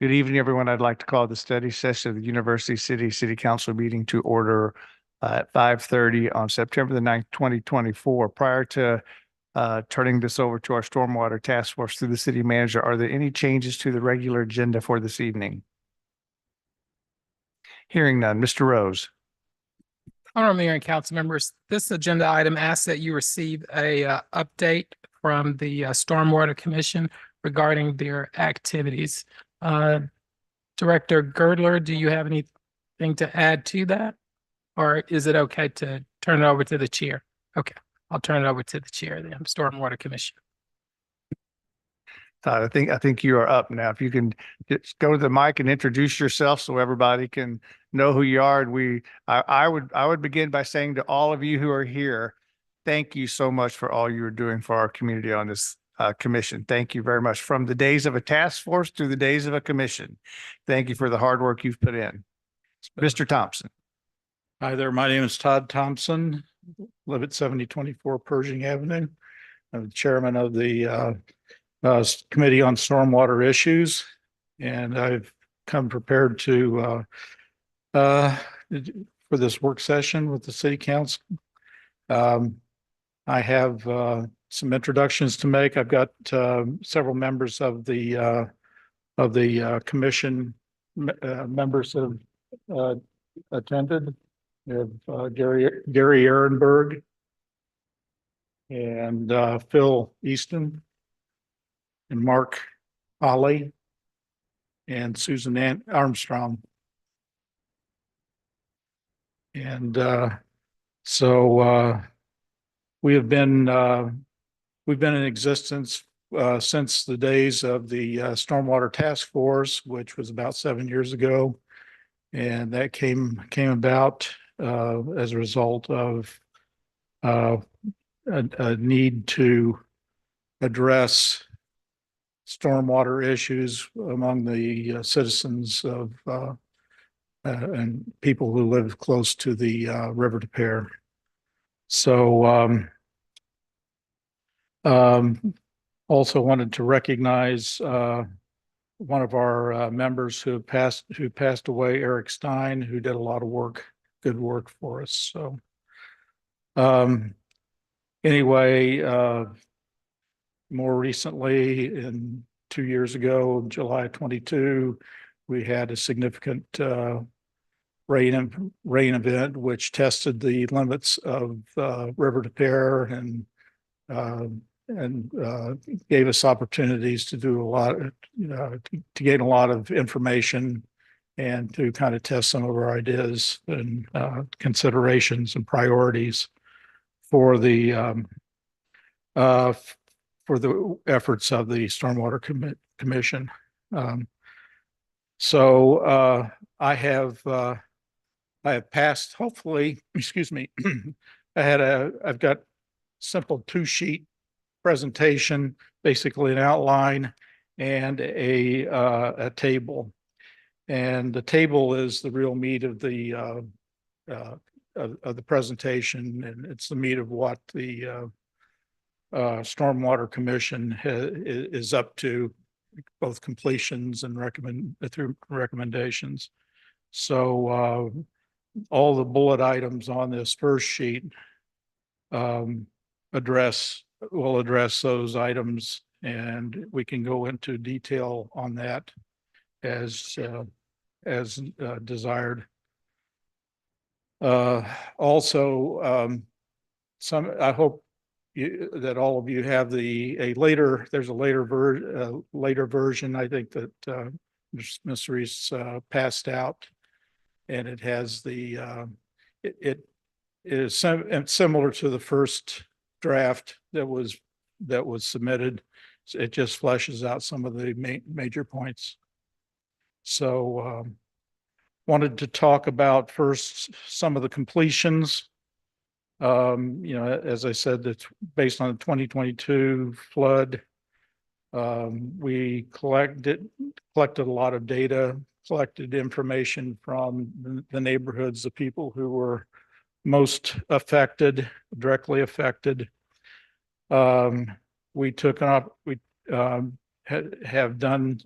Good evening, everyone. I'd like to call the study session of the University City Council meeting to order at 5:30 on September the 9th, 2024. Prior to turning this over to our Stormwater Task Force through the city manager, are there any changes to the regular agenda for this evening? Hearing none. Mr. Rose. Honorable Mayor and council members, this agenda item asks that you receive a update from the Stormwater Commission regarding their activities. Director Girdler, do you have anything to add to that? Or is it okay to turn it over to the chair? Okay, I'll turn it over to the chair then, Stormwater Commission. Todd, I think you are up now. If you can just go to the mic and introduce yourself so everybody can know who you are. And I would begin by saying to all of you who are here, thank you so much for all you are doing for our community on this commission. Thank you very much. From the days of a task force to the days of a commission. Thank you for the hard work you've put in. Mr. Thompson. Hi there. My name is Todd Thompson. Live at 7024 Pershing Avenue. I'm the chairman of the Committee on Stormwater Issues, and I've come prepared to for this work session with the City Council. I have some introductions to make. I've got several members of the commission members have attended. We have Gary Ehrenberg and Phil Easton and Mark Ollie and Susan Armstrong. And so we've been in existence since the days of the Stormwater Task Force, which was about 7 years ago. And that came about as a result of a need to address stormwater issues among the citizens of and people who live close to the River Des Peres. So also wanted to recognize one of our members who passed away, Eric Stein, who did a lot of work, good work for us. So anyway, more recently, in 2 years ago, July 22, we had a significant rain event, which tested the limits of River Des Peres and gave us opportunities to do a lot, to gain a lot of information and to kind of test some of our ideas and considerations and priorities for the efforts of the Stormwater Commission. So I have passed, hopefully, excuse me, I've got simple 2-sheet presentation, basically an outline and a table. And the table is the real meat of the presentation, and it's the meat of what the Stormwater Commission is up to, both completions and through recommendations. So all the bullet items on this first sheet will address those items, and we can go into detail on that as desired. Also, I hope that all of you have there's a later version, I think, that Ms. Reese passed out, and it has it is similar to the first draft that was submitted. It just fleshes out some of the major points. So wanted to talk about first some of the completions. As I said, that's based on the 2022 flood. We collected a lot of data, collected information from the neighborhoods, the people who were most affected, directly affected. We have done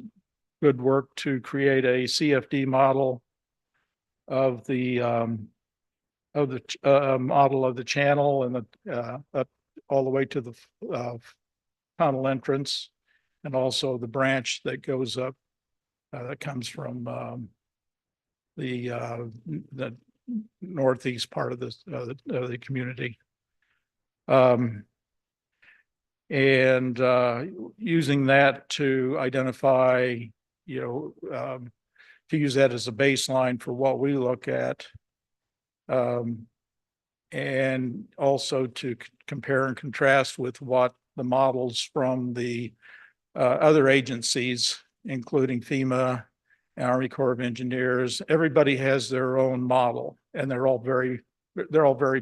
good work to create a CFD model of the model of the channel and the up all the way to the tunnel entrance, and also the branch that goes up that comes from the northeast part of the community. And using that to identify, to use that as a baseline for what we look at. And also to compare and contrast with what the models from the other agencies, including FEMA, Army Corps of Engineers. Everybody has their own model, and they're all very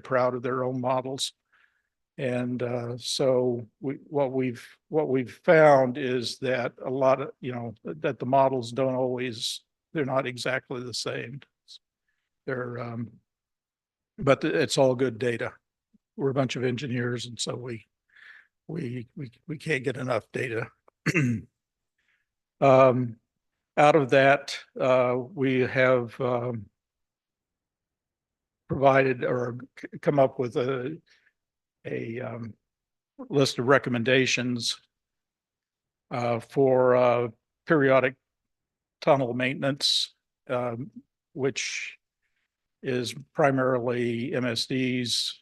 proud of their own models. And so what we've found is that a lot of, that the models don't always, they're not exactly the same. They're but it's all good data. We're a bunch of engineers, and so we can't get enough data. Out of that, we have provided or come up with a list of recommendations for periodic tunnel maintenance, which is primarily MSD's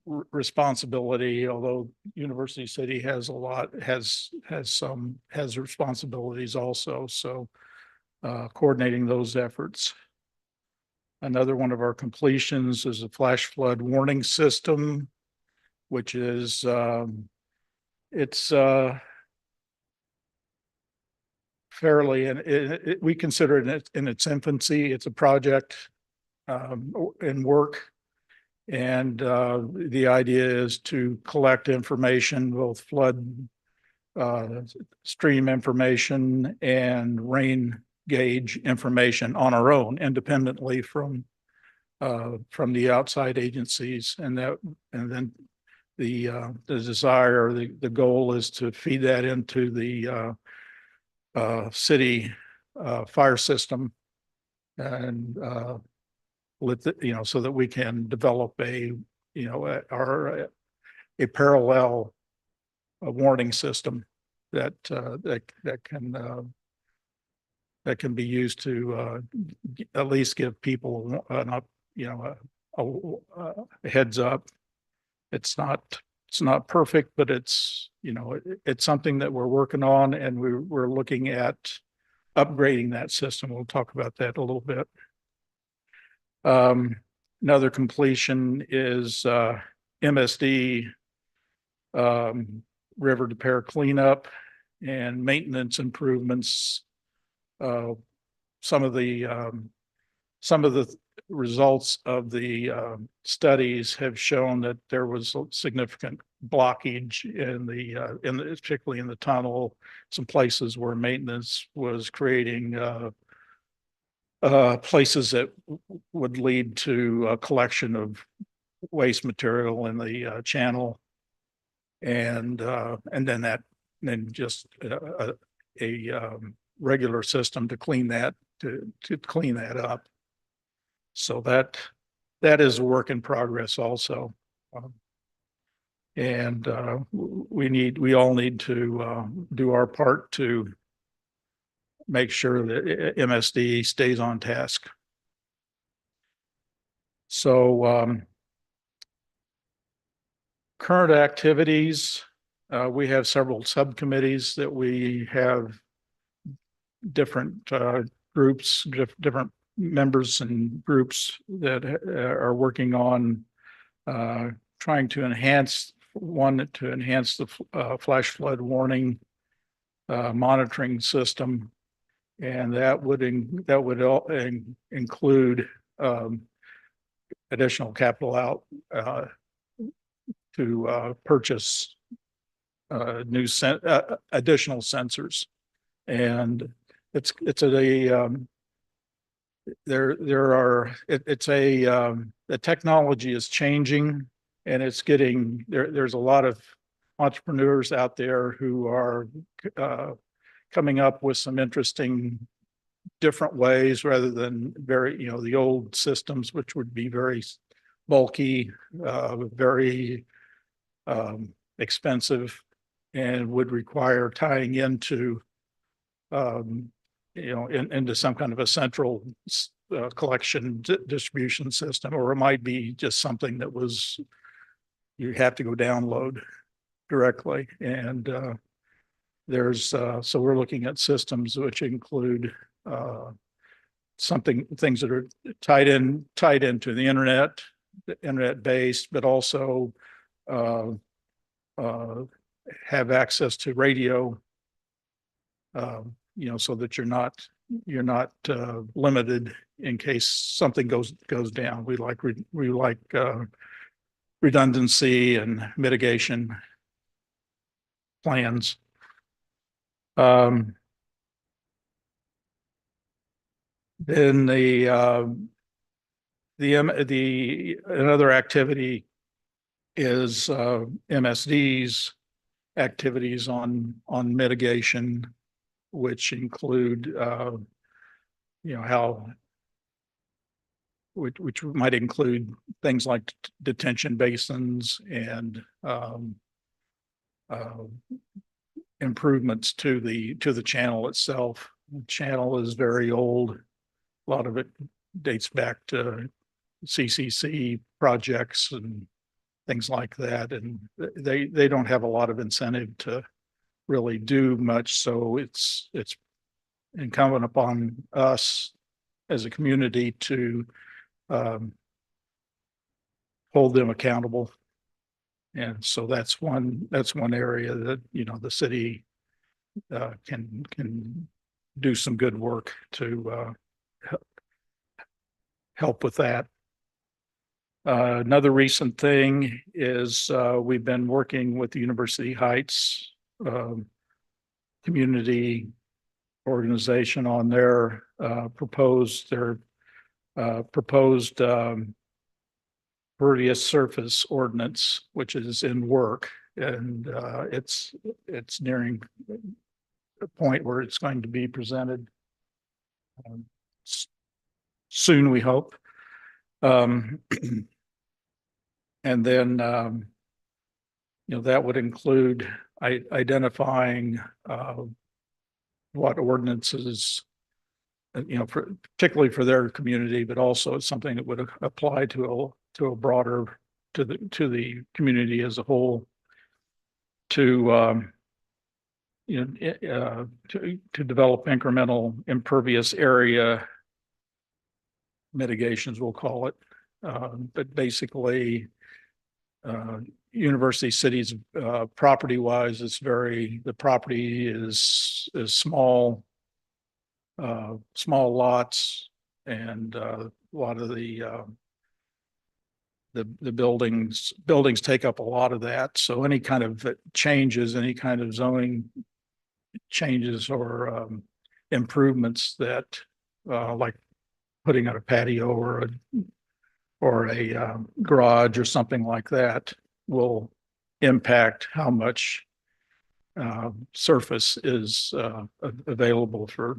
responsibility, although University City has responsibilities also. So coordinating those efforts. Another one of our completions is a flash flood warning system, which is it's fairly, and we consider it in its infancy. It's a project in work. And the idea is to collect information, both flood stream information and rain gauge information on our own, independently from the outside agencies. And then the desire, the goal is to feed that into the city fire system, and so that we can develop a parallel warning system that can be used to at least give people a heads up. It's not perfect, but it's something that we're working on, and we're looking at upgrading that system. We'll talk about that a little bit. Another completion is MSD river to pair cleanup and maintenance improvements. Some of the results of the studies have shown that there was a significant blockage particularly in the tunnel. Some places where maintenance was creating places that would lead to a collection of waste material in the channel, and then just a regular system to clean that up. So that is a work in progress also, and we all need to do our part to make sure that MSD stays on task. So current activities, we have several subcommittees that we have different groups, different members and groups that are working on trying to enhance the flash flood warning monitoring system. And that would include additional capital out to purchase additional sensors. And the technology is changing, and it's getting there's a lot of entrepreneurs out there who are coming up with some interesting different ways rather than the old systems, which would be very bulky, very expensive, and would require tying into into some kind of a central collection distribution system, or it might be just something that you have to go download directly. And so we're looking at systems which include things that are tied into the internet based, but also have access to radio, so that you're not limited in case something goes down. We like redundancy and mitigation plans. Then another activity is MSD's activities on mitigation, which include which might include things like detention basins and improvements to the channel itself. The channel is very old. A lot of it dates back to CCC projects and things like that, and they don't have a lot of incentive to really do much. So it's incumbent upon us as a community to hold them accountable. And so that's one area that the city can do some good work to help with that. Another recent thing is we've been working with the University Heights community organization on their proposed pervious surface ordinance, which is in work, and it's nearing a point where it's going to be presented soon, we hope. And then that would include identifying what ordinances, particularly for their community, but also it's something that would apply to a broader, to the community as a whole, to develop incremental impervious area mitigations, we'll call it. But basically, University City's property wise, the property is small lots, and a lot of the buildings take up a lot of that. So any kind of changes, any kind of zoning changes or improvements that like putting out a patio or a garage or something like that will impact how much surface is available for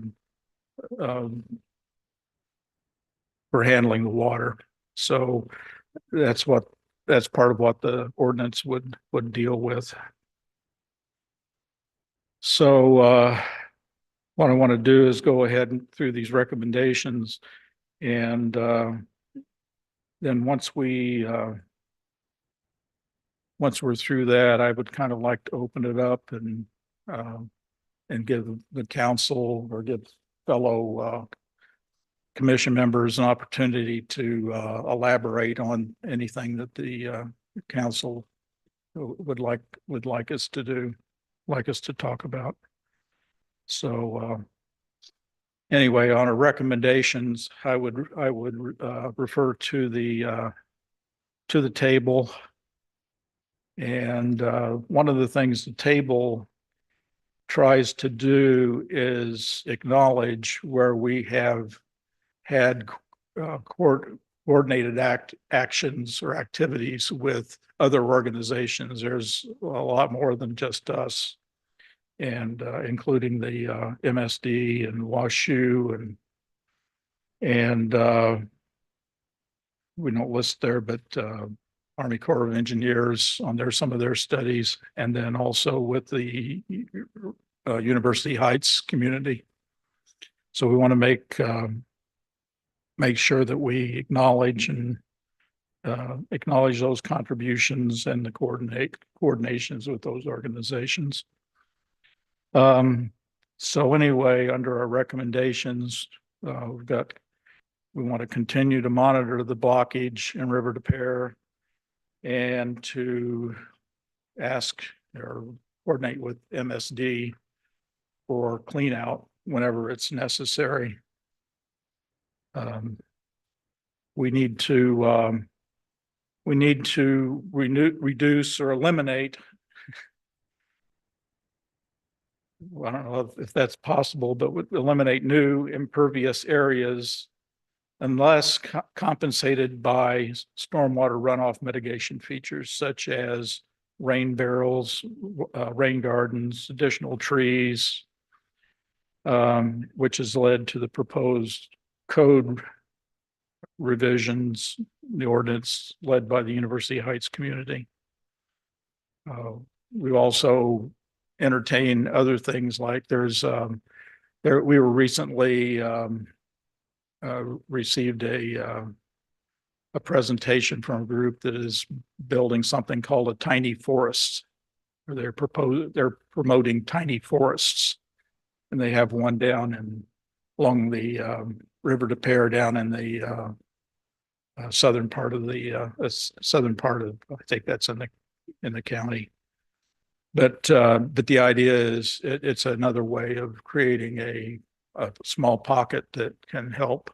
handling the water. So that's part of what the ordinance would deal with. So what I want to do is go ahead and through these recommendations, and then once we're through that, I would kind of like to open it up and give the council or give fellow commission members an opportunity to elaborate on anything that the council would like us to talk about. So anyway, on our recommendations, I would refer to the table. And one of the things the table tries to do is acknowledge where we have had coordinated actions or activities with other organizations. There's a lot more than just us. and including the MSD and WashU and we don't list there, but Army Corps of Engineers on some of their studies, and then also with the University Heights community. So we want to make sure that we acknowledge those contributions and the coordinations with those organizations. So anyway, under our recommendations, we want to continue to monitor the blockage in River des Peres and to ask or coordinate with MSD for clean out whenever it's necessary. We need to reduce or eliminate. I don't know if that's possible, but would eliminate new impervious areas unless compensated by stormwater runoff mitigation features such as rain barrels, rain gardens, additional trees, which has led to the proposed code revisions, the ordinance led by the University Heights community. We also entertain other things like we were recently received a presentation from a group that is building something called a tiny forest. They're promoting tiny forests, and they have one down along the River des Peres down in the southern part of I think that's in the county. But the idea is it's another way of creating a small pocket that can help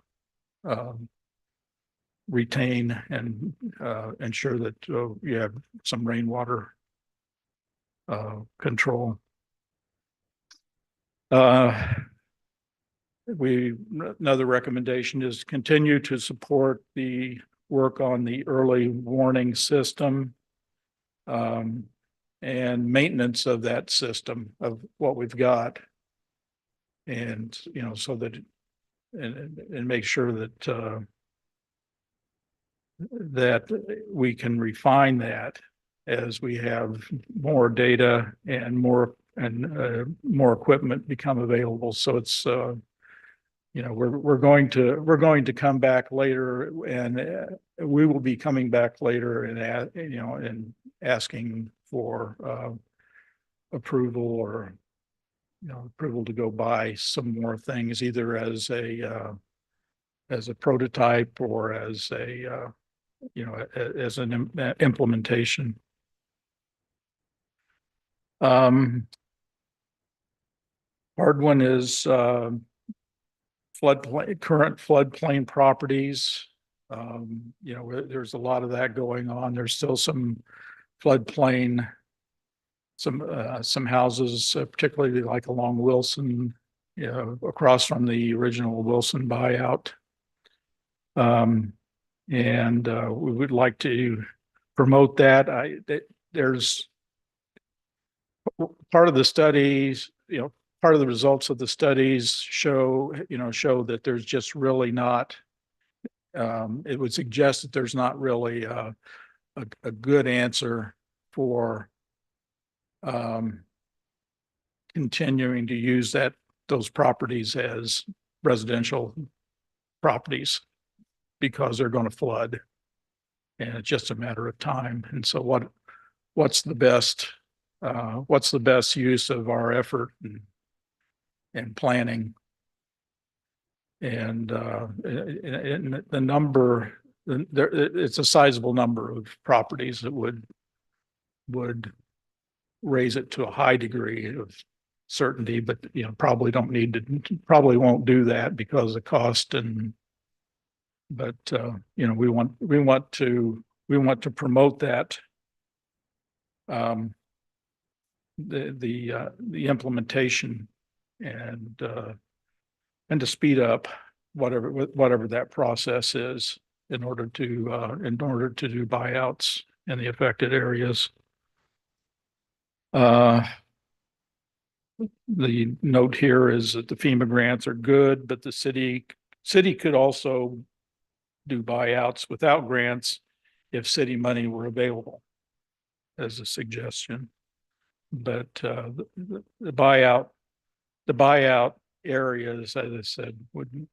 retain and ensure that you have some rainwater control. Another recommendation is continue to support the work on the early warning system and maintenance of that system of what we've got. And, so that, and make sure that, that we can refine that as we have more data and more equipment become available. So it's, we're going to come back later, and we will be coming back later and asking for approval or approval to go buy some more things, either as a prototype or as as an implementation. Hard one is current floodplain properties. There's a lot of that going on. There's still some floodplain, some houses, particularly like along Wilson, across from the original Wilson buyout. And we would like to promote that. There's part of the studies, part of the results of the studies show that there's just really not, it would suggest that there's not really a good answer for continuing to use those properties as residential properties because they're going to flood, and it's just a matter of time. And so what's the best use of our effort and planning? And the number, it's a sizable number of properties that would raise it to a high degree of certainty, but probably won't do that because of cost. But we want to promote that, the implementation and to speed up whatever that process is in order to do buyouts in the affected areas. the note here is that the FEMA grants are good, but the city could also do buyouts without grants if city money were available as a suggestion. But the buyout areas, as I said, would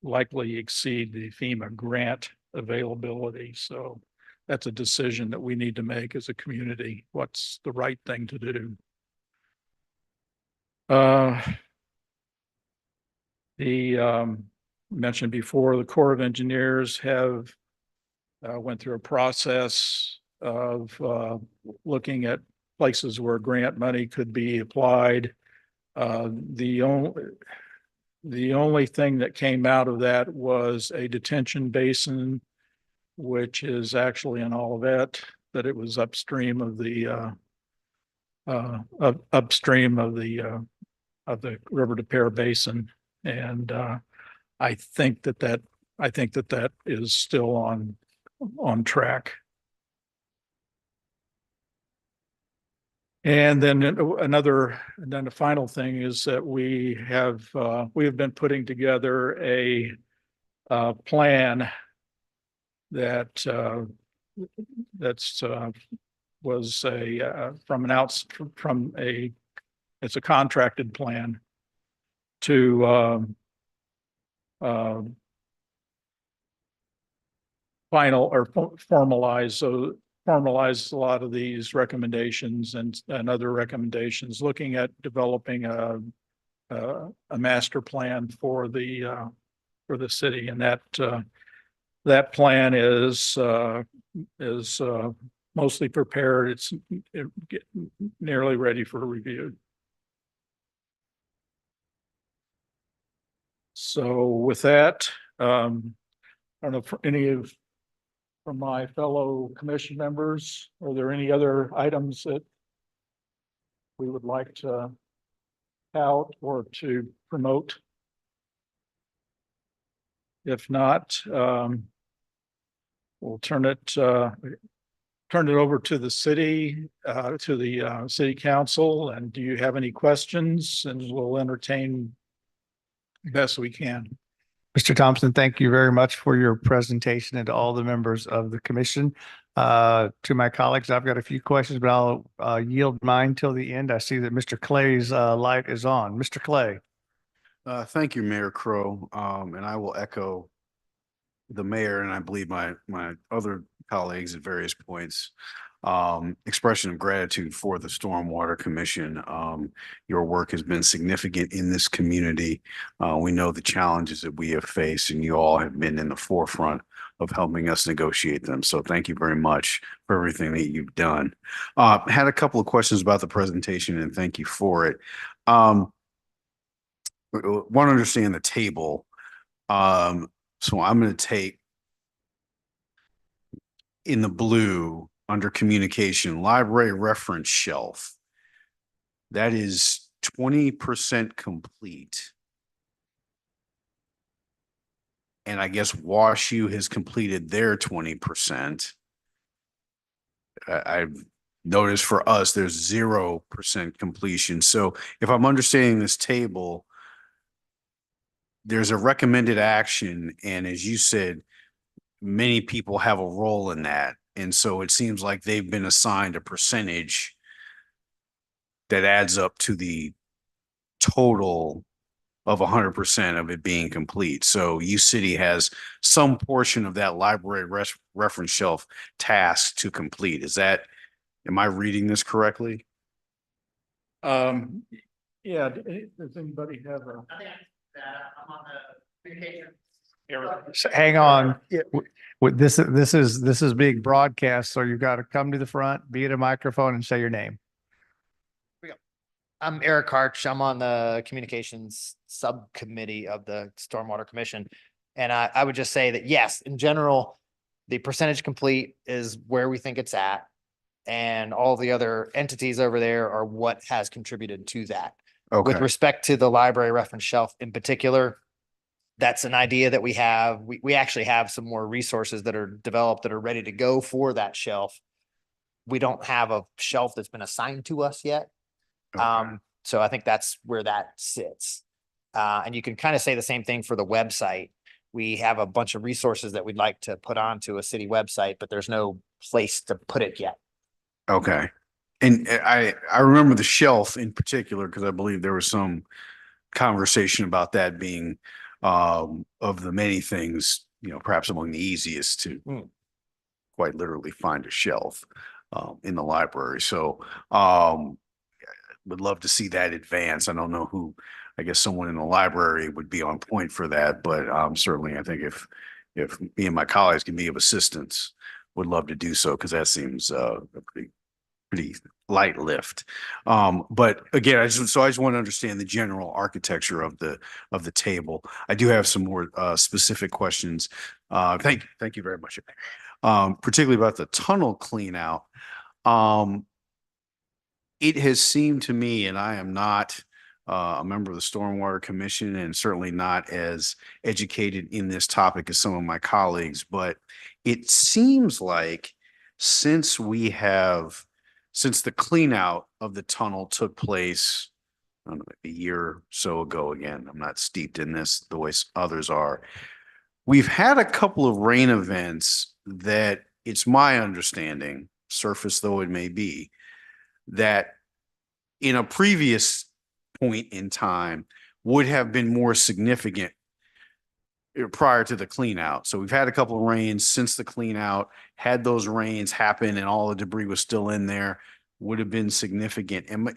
likely exceed the FEMA grant availability. So that's a decision that we need to make as a community. What's the right thing to do? Mentioned before, the Corps of Engineers have went through a process of looking at places where grant money could be applied. The only thing that came out of that was a detention basin, which is actually in Olivet, but it was upstream of the River de Pere Basin, and I think that is still on track. And then the final thing is that we have been putting together a plan that was it's a contracted plan to formalize a lot of these recommendations and other recommendations, looking at developing a master plan for the city, and that plan is mostly prepared. It's nearly ready for review. So with that, I don't know if from my fellow commission members, are there any other items that we would like to tout or to promote? If not, we'll turn it over to the city, to the city council. And do you have any questions? And we'll entertain best we can. Mr. Thompson, thank you very much for your presentation and to all the members of the commission. To my colleagues, I've got a few questions, but I'll yield mine till the end. I see that Mr. Clay's light is on. Mr. Clay. Thank you, Mayor Crow. And I will echo the mayor and I believe my other colleagues at various points. Expression of gratitude for the Stormwater Commission. Your work has been significant in this community. We know the challenges that we have faced, and you all have been in the forefront of helping us negotiate them. So thank you very much for everything that you've done. Had a couple of questions about the presentation, and thank you for it. Want to understand the table. So I'm going to take in the blue under communication, library reference shelf. That is 20% complete. And I guess WashU has completed their 20%. I've noticed for us, there's 0% completion. So if I'm understanding this table, there's a recommended action. And as you said, many people have a role in that. And so it seems like they've been assigned a percentage that adds up to the total of 100% of it being complete. So U City has some portion of that library reference shelf task to complete. Am I reading this correctly? Yeah, does anybody have a? I think I'm on the communication. Hang on. This is being broadcast, so you've got to come to the front, be at a microphone, and say your name. I'm Eric Harch. I'm on the communications subcommittee of the Stormwater Commission. And I would just say that, yes, in general, the percentage complete is where we think it's at. And all the other entities over there are what has contributed to that. Okay. With respect to the library reference shelf in particular, that's an idea that we have. We actually have some more resources that are developed that are ready to go for that shelf. We don't have a shelf that's been assigned to us yet. Okay. So I think that's where that sits. And you can kind of say the same thing for the website. We have a bunch of resources that we'd like to put onto a city website, but there's no place to put it yet. Okay. And I remember the shelf in particular, because I believe there was some conversation about that being of the many things, perhaps among the easiest to quite literally find a shelf in the library. So would love to see that advance. I don't know who, I guess someone in the library would be on point for that, but certainly I think if me and my colleagues can be of assistance, would love to do so, because that seems a pretty light lift. But again, I just want to understand the general architecture of the table. I do have some more specific questions. Thank you very much. Particularly about the tunnel clean out. It has seemed to me, and I am not a member of the Stormwater Commission and certainly not as educated in this topic as some of my colleagues, but it seems like since the clean out of the tunnel took place, I don't know, a year or so ago, again, I'm not steeped in this the way others are. We've had a couple of rain events that it's my understanding, surface though it may be, that in a previous point in time would have been more significant prior to the clean out. So we've had a couple of rains since the clean out. Had those rains happen and all the debris was still in there, would have been significant. And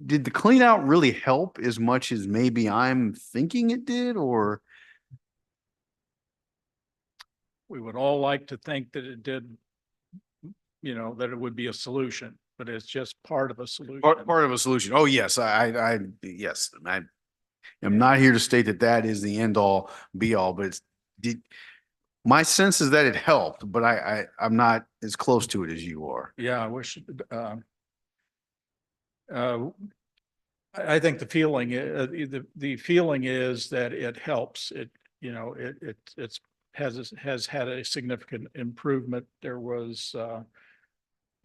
did the clean out really help as much as maybe I'm thinking it did, or? We would all like to think that it did, that it would be a solution, but it's just part of a solution. Part of a solution. Oh, yes, yes, I am not here to state that that is the end all be all, but my sense is that it helped, but I'm not as close to it as you are. Yeah, I wish, I think the feeling, the feeling is that it helps. Has had a significant improvement. There was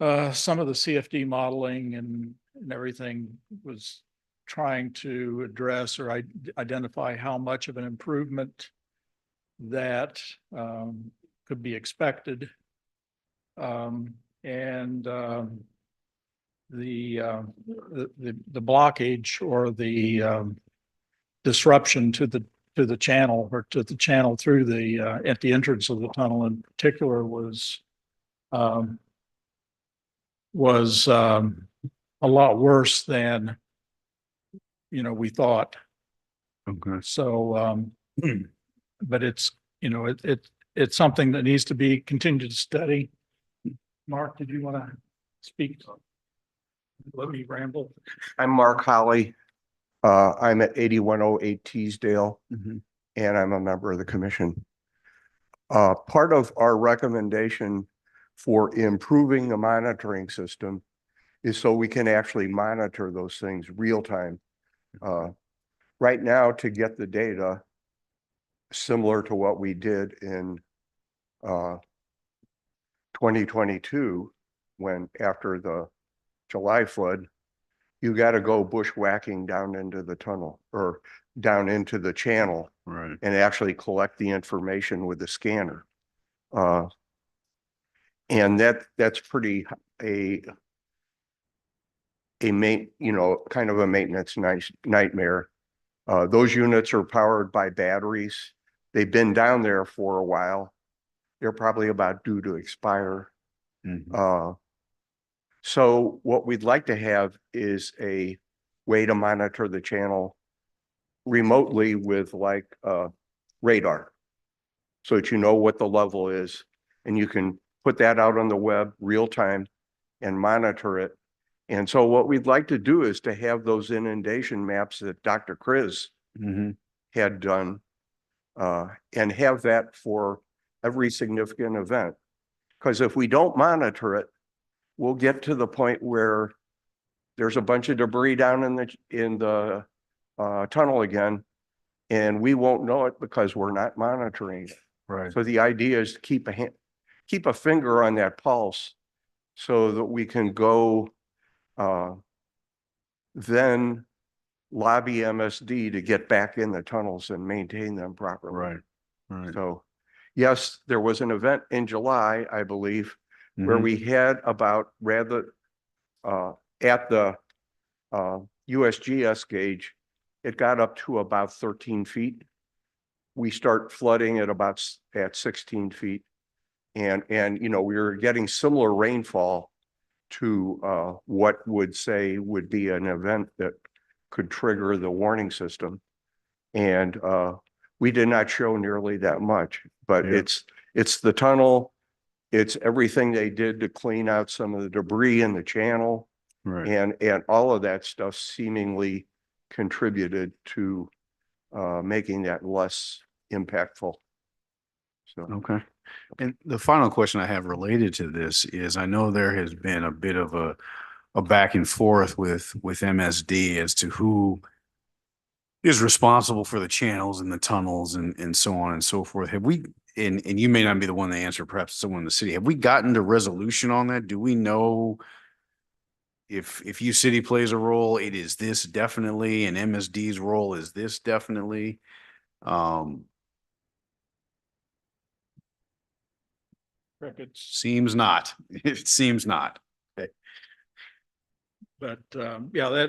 some of the CFD modeling and everything was trying to address or identify how much of an improvement that could be expected. The blockage or the disruption to the channel or to the channel through at the entrance of the tunnel in particular was a lot worse than we thought. Okay. So but it's it's something that needs to be continued to study. Mark, did you want to speak? Let me ramble. I'm Mark Holly. I'm at 8108 Teasdale, Mhm. and I'm a member of the commission. Part of our recommendation for improving the monitoring system is so we can actually monitor those things real time. Right now, to get the data similar to what we did in 2022, when after the July flood, you got to go bushwhacking down into the tunnel or down into the channel, Right. and actually collect the information with the scanner. And that's pretty kind of a maintenance nightmare. Those units are powered by batteries. They've been down there for a while. They're probably about due to expire. Mhm. So what we'd like to have is a way to monitor the channel remotely with like radar, so that you know what the level is, and you can put that out on the web real time and monitor it. And so what we'd like to do is to have those inundation maps that Dr. Kriz Mhm. had done, and have that for every significant event. Because if we don't monitor it, we'll get to the point where there's a bunch of debris down in the tunnel again, and we won't know it because we're not monitoring it. Right. So the idea is to keep a finger on that pulse so that we can go then lobby MSD to get back in the tunnels and maintain them properly. Right, right. So, yes, there was an event in July, I believe, where Mhm. we had about at the USGS gauge, it got up to about 13 feet. We start flooding at at 16 feet. And, we were getting similar rainfall to what would be an event that could trigger the warning system. And we did not show nearly that much, but Yeah. it's the tunnel. It's everything they did to clean out some of the debris in the channel. Right. And all of that stuff seemingly contributed to making that less impactful. So, Okay. And the final question I have related to this is, I know there has been a bit of a back and forth with MSD as to who is responsible for the channels and the tunnels and so on and so forth. Have we, and you may not be the one to answer, perhaps someone in the city, have we gotten to resolution on that? Do we know if U City plays a role, it is this definitely, and MSD's role is this definitely? Crickets. Seems not. It seems not. But yeah,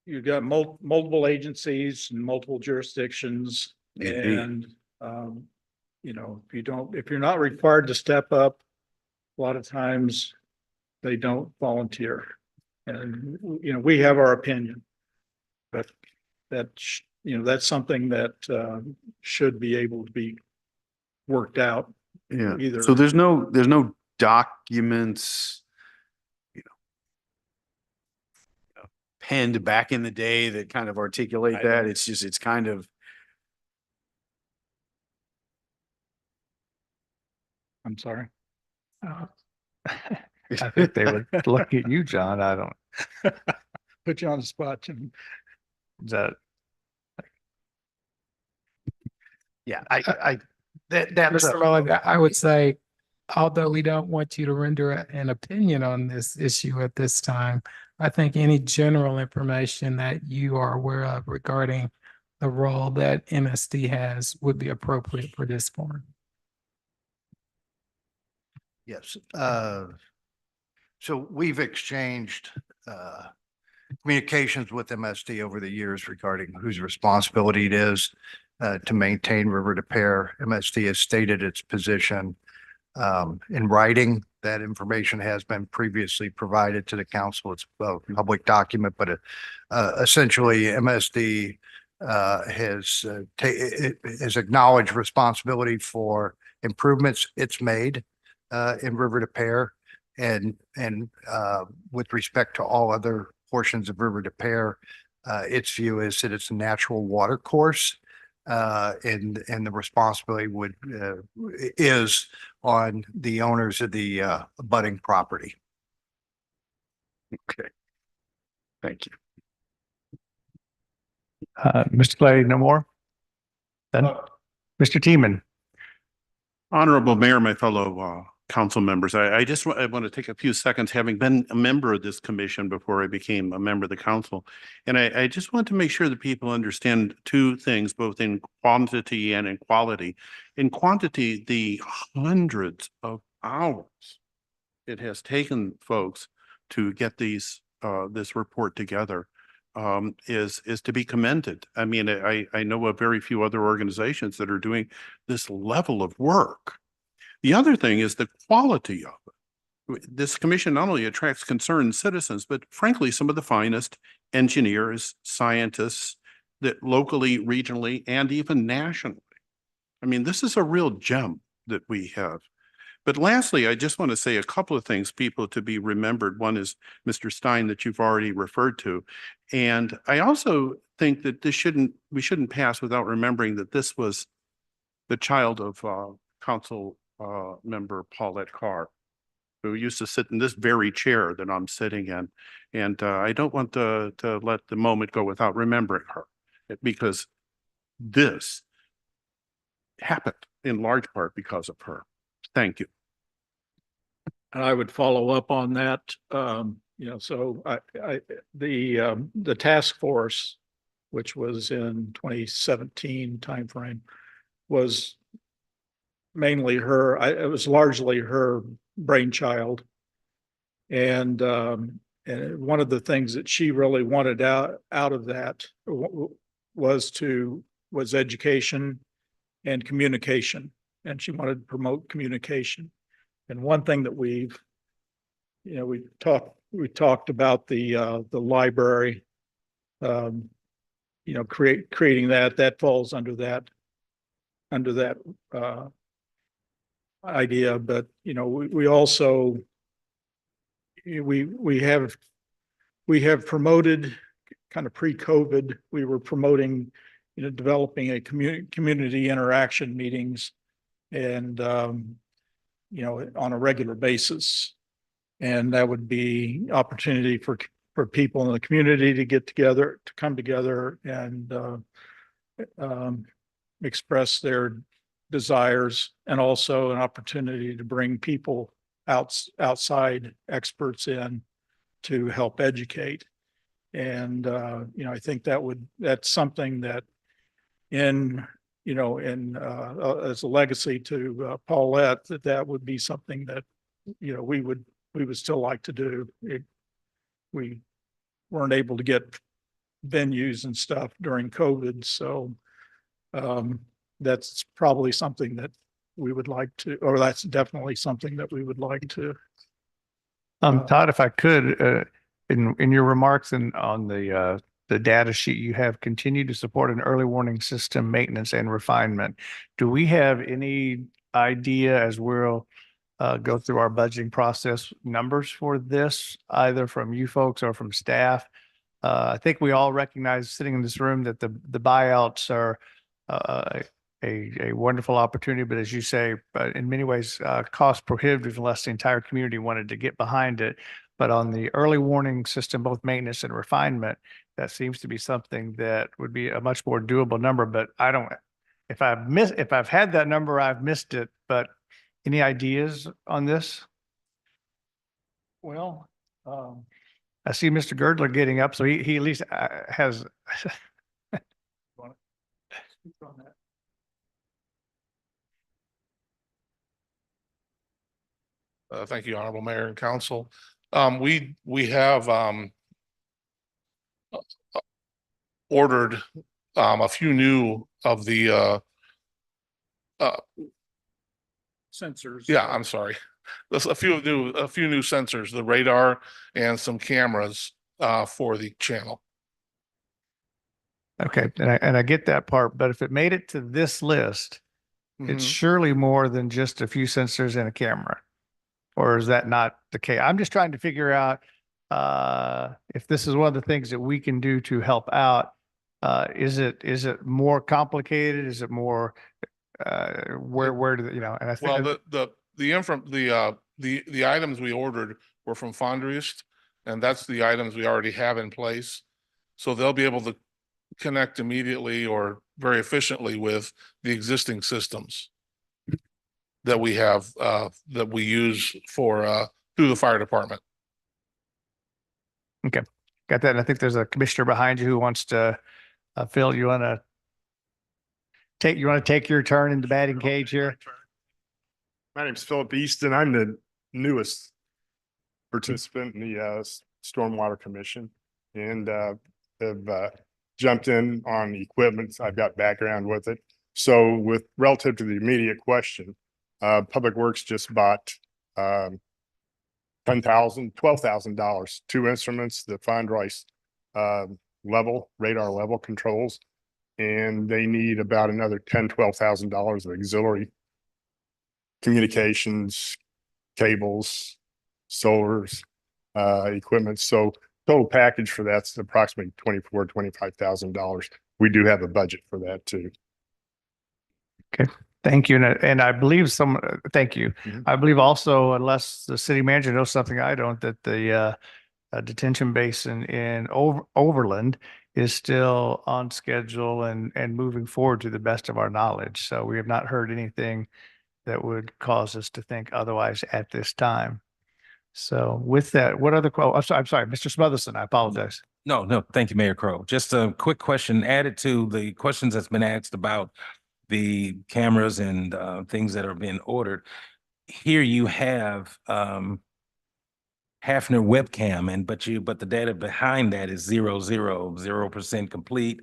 you've got multiple agencies and multiple jurisdictions. Indeed. And if you're not required to step up, a lot of times they don't volunteer. And we have our opinion. But that's something that should be able to be worked out. Yeah. Either. So there's no documents, penned back in the day that kind of articulate I that. don't- It's kind of, I'm sorry. Uh, I think they would look at you, John. I don't, Put you on the spot, Jim. is that, Yeah, that's, Mr. Mullen, I would say, although we don't want you to render an opinion on this issue at this time, I think any general information that you are aware of regarding the role that MSD has would be appropriate for this forum. yes. So we've exchanged communications with MSD over the years regarding whose responsibility it is to maintain River to Pear. MSD has stated its position in writing. That information has been previously provided to the council. It's a public document, but essentially MSD has acknowledged responsibility for improvements it's made in River to Pear. And with respect to all other portions of River to Pear, its view is that it's a natural water course. And the responsibility is on the owners of the abutting property. okay. Thank you. Mr. Clay, no more? Then, Mr. Teeman. Honorable Mayor, my fellow council members, I want to take a few seconds, having been a member of this commission before I became a member of the council. And I just want to make sure that people understand two things, both in quantity and in quality. In quantity, the hundreds of hours it has taken folks to get this report together is to be commended. I mean, I know of very few other organizations that are doing this level of work. The other thing is the quality of it. This commission not only attracts concerned citizens, but frankly, some of the finest engineers, scientists that locally, regionally, and even nationally. I mean, this is a real gem that we have. But lastly, I just want to say a couple of things, people, to be remembered. One is Mr. Stein, that you've already referred to. And I also think that we shouldn't pass without remembering that this was the child of council member Paulette Carr, who used to sit in this very chair that I'm sitting in. And I don't want to let the moment go without remembering her, because this happened in large part because of her. Thank you. And I would follow up on that. so the task force, which was in 2017 timeframe, was mainly it was largely her brainchild. And one of the things that she really wanted out of that was education and communication. And she wanted to promote communication. And one thing that we talked about the library, creating that falls under that idea. But, we also, we have promoted kind of pre-COVID, we were promoting, developing a community interaction meetings and, on a regular basis. And that would be opportunity for people in the community to come together and express their desires, and also an opportunity to bring people outside experts in to help educate. And, I think that's something that as a legacy to Paulette, that would be something that, we would still like to do. We weren't able to get venues and stuff during COVID. So, that's probably something that we would like to, or that's definitely something that we would like to. Todd, if I could, in your remarks and on the data sheet, you have continued to support an early warning system maintenance and refinement. Do we have any idea, as we'll go through our budgeting process, numbers for this, either from you folks or from staff? I think we all recognize, sitting in this room, that the buyouts are a wonderful opportunity, but as you say, in many ways, cost prohibitive unless the entire community wanted to get behind it. But on the early warning system, both maintenance and refinement, that seems to be something that would be a much more doable number. But if I've had that number, I've missed it. But any ideas on this? Well, I see Mr. Girdler getting up, so he at least has. Thank you, Honorable Mayor and Council. We have ordered a few new of the sensors. yeah, I'm sorry. There's a few new sensors, the radar and some cameras for the channel. Okay, and I get that part, but if it made it to this list, it's surely more than just a few sensors and a camera. Or is that not the case? I'm just trying to figure out if this is one of the things that we can do to help out. Is it more complicated? Is it more where do and I think the items we ordered were from Fondriest, and that's the items we already have in place. So they'll be able to connect immediately or very efficiently with the existing systems that we have that we use for through the fire department. Okay, got that. And I think there's a commissioner behind you who wants to Phil, you want to take your turn in the batting cage here? My name's Philip Easton. I'm the newest participant in the Stormwater Commission, and have jumped in on equipment. I've got background with it. So with relative to the immediate question, Public Works just bought $12,000, two instruments, the Fondriest radar level controls, and they need about another $12,000 of auxiliary communications, cables, solars, equipment. So total package for that's approximately $25,000. We do have a budget for that too. Okay, thank you. And I believe thank you. I believe also, unless the city manager knows something I don't, that the detention basin in Overland is still on schedule and moving forward to the best of our knowledge. So we have not heard anything that would cause us to think otherwise at this time. So with that, what other, I'm sorry, Mr. Smotherson, I apologize. No, thank you, Mayor Crowe. Just a quick question added to the questions that's been asked about the cameras and things that are being ordered. Here you have Hafner webcam but the data behind that is 0% complete.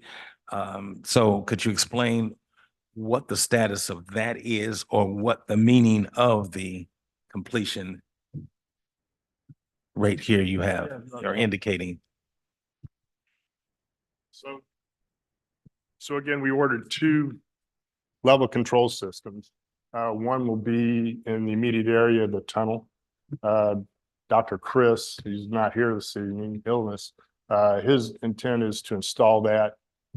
So could you explain what the status of that is or what the meaning of the completion rate here you have are indicating? So again, we ordered two level control systems. One will be in the immediate area of the tunnel. Dr. Chris, who's not here this evening, illness, his intent is to install that.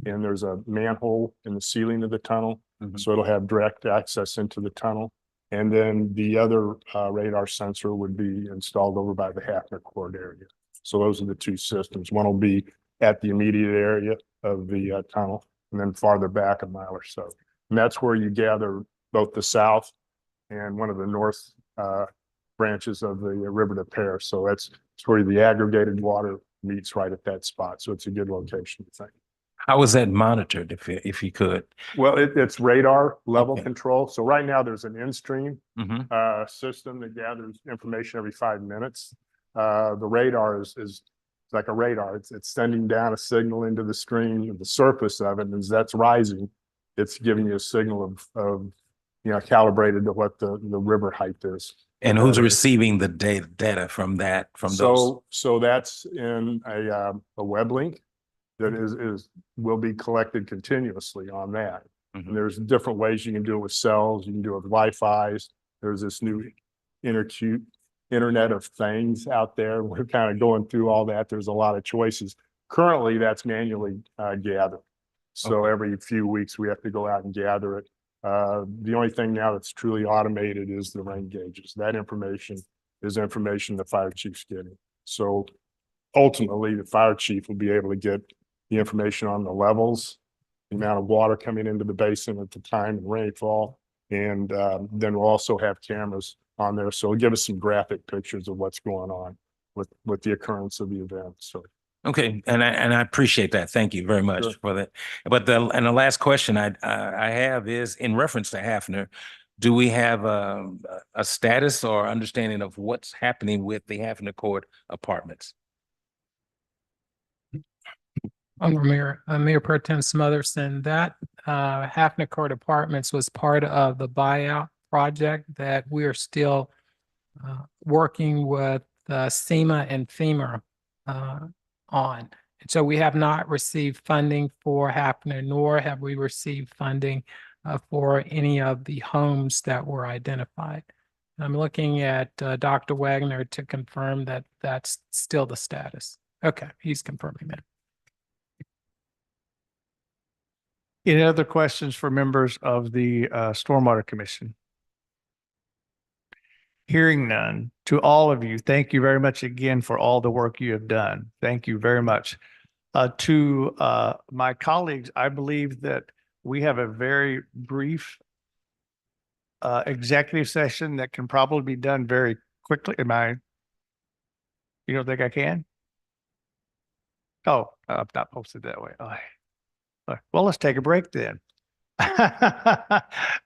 And there's a manhole in the ceiling of the tunnel. So it'll have direct access into the tunnel. And then the other radar sensor would be installed over by the Hafner Court area. So those are the two systems. One will be at the immediate area of the tunnel and then farther back a mile or so. And that's where you gather both the south and one of the north branches of the River des Peres. So it's where the aggregated water meets right at that spot. So it's a good location, I think. How is that monitored if you could? Well, it's radar level Okay. control. So right now there's an in-stream Mhm. system that gathers information every 5 minutes. The radar is like a radar. It's sending down a signal into the stream, the surface of it, and as that's rising, it's giving you a signal of calibrated to what the river height is. And who's receiving the data from those? So that's in a web link that will be collected continuously on that. Mhm. And there's different ways you can do it with cells, you can do it with Wi-Fi's. There's this new Internet of Things out there. We're kind of going through all that. There's a lot of choices. Currently, that's manually gathered. So every few weeks, we have to go out and gather it. The only thing now that's truly automated is the rain gauges. That information is information the fire chief's getting. So ultimately, the fire chief will be able to get the information on the levels, the amount of water coming into the basin at the time and rainfall. And then we'll also have cameras on there. So it'll give us some graphic pictures of what's going on with the occurrence of the event. So. Okay, and I appreciate that. Thank you very much Sure. for that. But the last question I have is in reference to Hafner. Do we have a status or understanding of what's happening with the Hafner Court apartments? Mayor Pro Tem Smotherson, that Hafner Court Apartments was part of the buyout project that we are still working with SEMA and FEMA on. And so we have not received funding for Hafner, nor have we received funding for any of the homes that were identified. I'm looking at Dr. Wagner to confirm that that's still the status. Okay, he's confirming that. Any other questions for members of the Stormwater Commission? Hearing none, to all of you, thank you very much again for all the work you have done. Thank you very much. To my colleagues, I believe that we have a very brief executive session that can probably be done very quickly. You don't think I can? Oh, I'm not posted that way. Oh. Well, let's take a break then.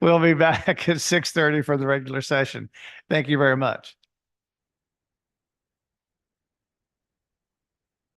We'll be back at 6:30 for the regular session. Thank you very much.